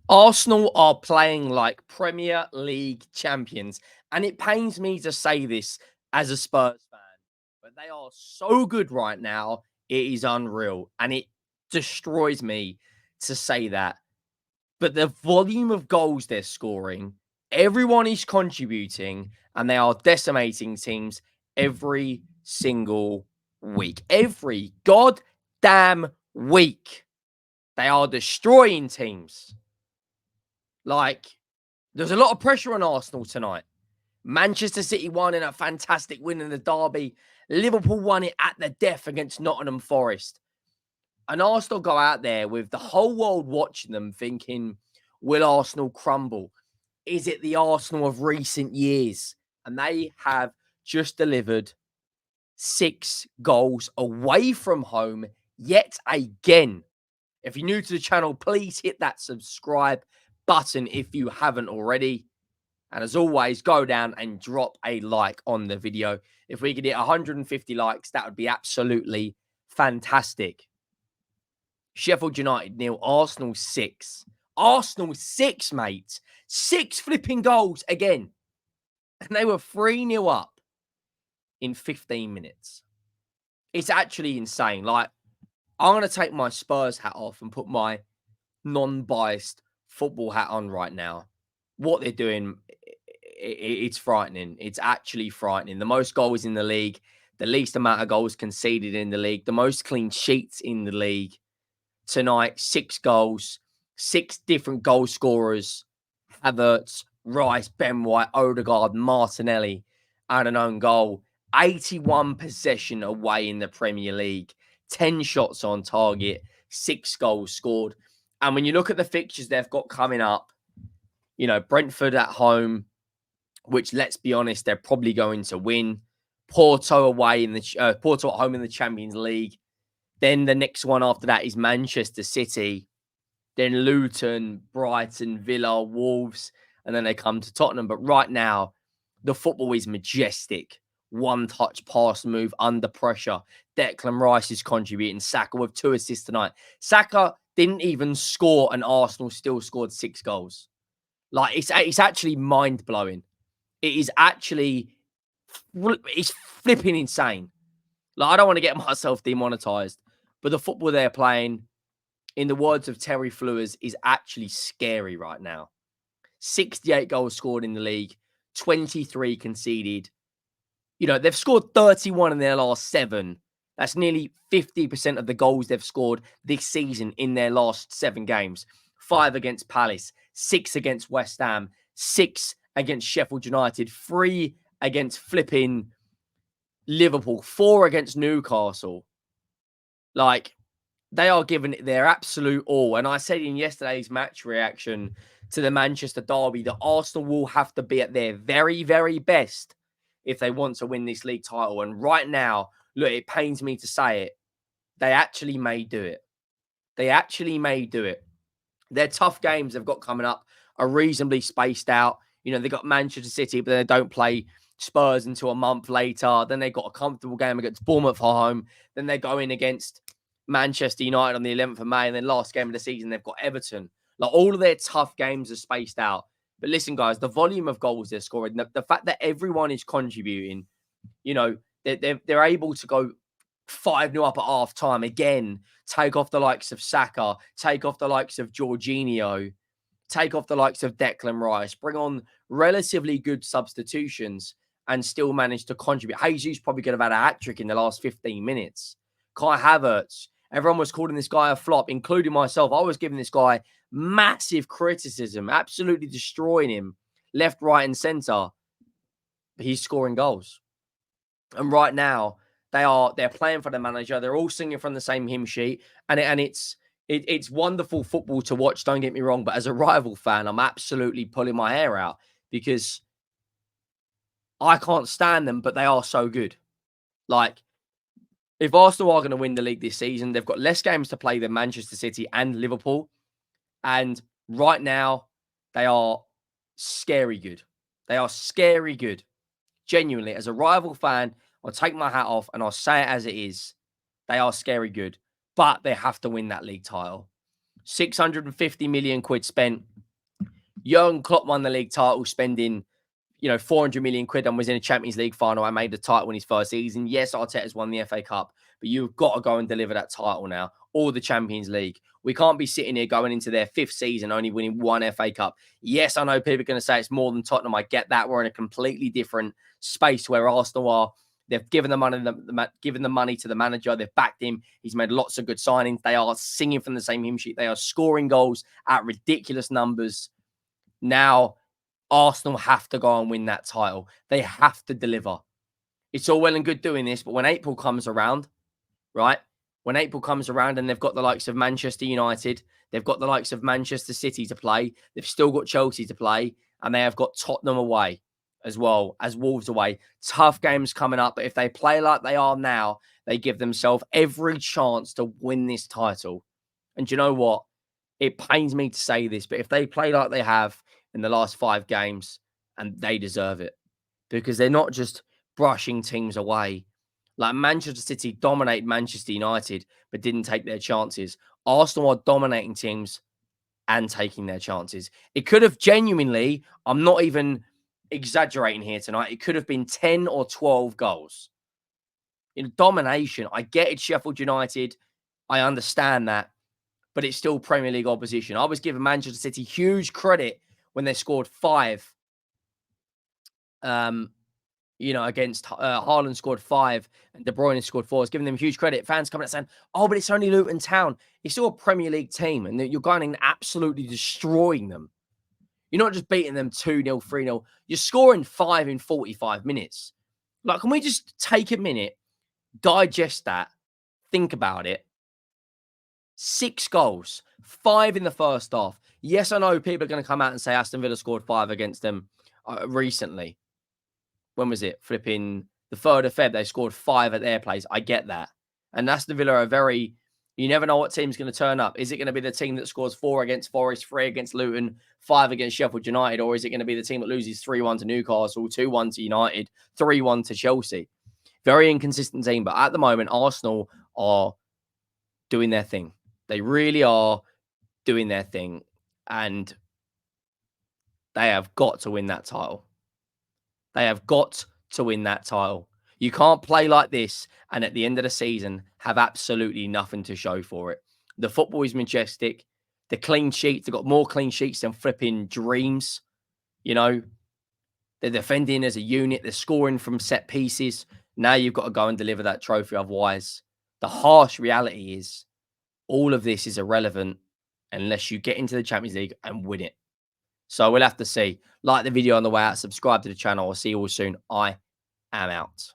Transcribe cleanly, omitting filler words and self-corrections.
Arsenal are playing like Premier League champions, and it pains me to say this as a Spurs fan, but they are so good right now. It is unreal, and it destroys me to say that. But the volume of goals they're scoring, everyone is contributing, and they are decimating teams every single week. Every goddamn week, they are destroying teams. Like, there's a lot of pressure on Arsenal tonight. Manchester City won in a fantastic win in the derby. Liverpool won it at the death against Nottingham Forest. And Arsenal go out there with the whole world watching them thinking, will Arsenal crumble? Is it the Arsenal of recent years? And they have just delivered 6 goals away from home yet again. If you're new to the channel, please hit that subscribe button if you haven't already. And as always, go down and drop a like on the video. If we could hit 150 likes, that would be absolutely fantastic. Sheffield United 0, Arsenal 6. Arsenal 6, mate. 6 flipping goals again. And they were 3-0 up in 15 minutes. It's actually insane. Like, I'm going to take my Spurs hat off and put my non-biased football hat on right now. What they're doing, it's frightening. It's actually frightening. The most goals in the league, the least amount of goals conceded in the league, the most clean sheets in the league. Tonight, 6 goals, 6 different goal scorers. Havertz, Rice, Ben White, Odegaard, Martinelli, and an own goal. 81 possession away in the Premier League. 10 shots on target, 6 goals scored. And when you look at the fixtures they've got coming up, you know, Brentford at home, which, let's be honest, they're probably going to win. Porto away in the Porto at home in the Champions League. Then the next one after that is Manchester City. Then Luton, Brighton, Villa, Wolves, and then they come to Tottenham. But right now, the football is majestic. One-touch pass move under pressure. Declan Rice is contributing. Saka with 2 assists tonight. Saka didn't even score, and Arsenal still scored 6 goals. Like, it's actually mind-blowing. It is actually, it's flipping insane. Like, I don't want to get myself demonetized, but the football they're playing, in the words of Terry Flewers, is actually scary right now. 68 goals scored in the league, 23 conceded. You know, they've scored 31 in their last 7. That's nearly 50% of the goals they've scored this season in their last 7 games. 5 against Palace, 6 against West Ham, 6 against Sheffield United, 3 against flipping Liverpool, 4 against Newcastle. Like, they are giving it their absolute all. And I said in yesterday's match reaction to the Manchester derby that Arsenal will have to be at their very, very best if they want to win this league title. And right now, look, it pains me to say it, they actually may do it. They actually may do it. Their tough games they've got coming up are reasonably spaced out. You know, they got Manchester City, but they don't play Spurs until a month later. Then they got a comfortable game against Bournemouth at home. Then they go in against Manchester United on the 11th of May. And then last game of the season, they've got Everton. Like, all of their tough games are spaced out. But listen, guys, the volume of goals they're scoring, the fact that everyone is contributing, you know, they're able to go 5-0 up at half time again, take off the likes of Saka, take off the likes of Jorginho, take off the likes of Declan Rice, bring on relatively good substitutions and still manage to contribute. Jesus probably could have had a hat-trick in the last 15 minutes. Kai Havertz, everyone was calling this guy a flop, including myself. I was giving this guy massive criticism, absolutely destroying him left, right, and centre. But he's scoring goals. And right now, they're playing for the manager. They're all singing from the same hymn sheet, and it's wonderful football to watch. Don't get me wrong, but as a rival fan, I'm absolutely pulling my hair out because I can't stand them, but they are so good. Like, if Arsenal are going to win the league this season, they've got less games to play than Manchester City and Liverpool, and right now they are scary good. They are scary good. Genuinely, as a rival fan, I'll take my hat off and I'll say it as it is. They are scary good, but they have to win that league title. 650 million quid spent. Jurgen Klopp won the league title, spending 400 million quid and was in a Champions League final. I made the title in his first season. Yes, Arteta's won the FA Cup, but you've got to go and deliver that title now, or the Champions League. We can't be sitting here going into their 5th season only winning 1 FA Cup. Yes, I know people are going to say it's more than Tottenham. I get that. We're in a completely different space where Arsenal are. They've given the money to the manager. They've backed him. He's made lots of good signings. They are singing from the same hymn sheet. They are scoring goals at ridiculous numbers. Now, Arsenal have to go and win that title. They have to deliver. It's all well and good doing this, but when April comes around, right? When April comes around and they've got the likes of Manchester United, they've got the likes of Manchester City to play, they've still got Chelsea to play, and they have got Tottenham away as well as Wolves away. Tough games coming up, but if they play like they are now, they give themselves every chance to win this title. And you know what? It pains me to say this, but if they play like they have in the last 5 games, and they deserve it, because they're not just brushing teams away. Like Manchester City dominated Manchester United, but didn't take their chances. Arsenal are dominating teams and taking their chances. It could have genuinely, I'm not even exaggerating here tonight, it could have been 10 or 12 goals. In domination, I get it, Sheffield United. I understand that, but it's still Premier League opposition. I was giving Manchester City huge credit when they scored 5. Against Haaland scored 5 and De Bruyne scored 4. It's giving them huge credit. Fans coming out saying, oh, but it's only Luton Town. It's still a Premier League team, and you're going and absolutely destroying them. You're not just beating them 2-0, 3-0. You're scoring 5 in 45 minutes. Like, can we just take a minute, digest that, think about it? 6 goals, 5 in the first half. Yes, I know people are going to come out and say Aston Villa scored 5 against them recently. When was it? Flipping the 3rd of Feb, they scored 5 at their place. I get that. And Aston Villa are you never know what team's going to turn up. Is it going to be the team that scores 4 against Forest, 3 against Luton, 5 against Sheffield United? Or is it going to be the team that loses 3-1 to Newcastle, 2-1 to United, 3-1 to Chelsea? Very inconsistent team. But at the moment, Arsenal are doing their thing. They really are doing their thing. And they have got to win that title. They have got to win that title. You can't play like this and at the end of the season have absolutely nothing to show for it. The football is majestic. The clean sheets, they've got more clean sheets than flipping dreams. They're defending as a unit. They're scoring from set pieces. Now you've got to go and deliver that trophy. Otherwise, the harsh reality is all of this is irrelevant unless you get into the Champions League and win it. So we'll have to see. Like the video on the way out, subscribe to the channel. I'll see you all soon. I am out.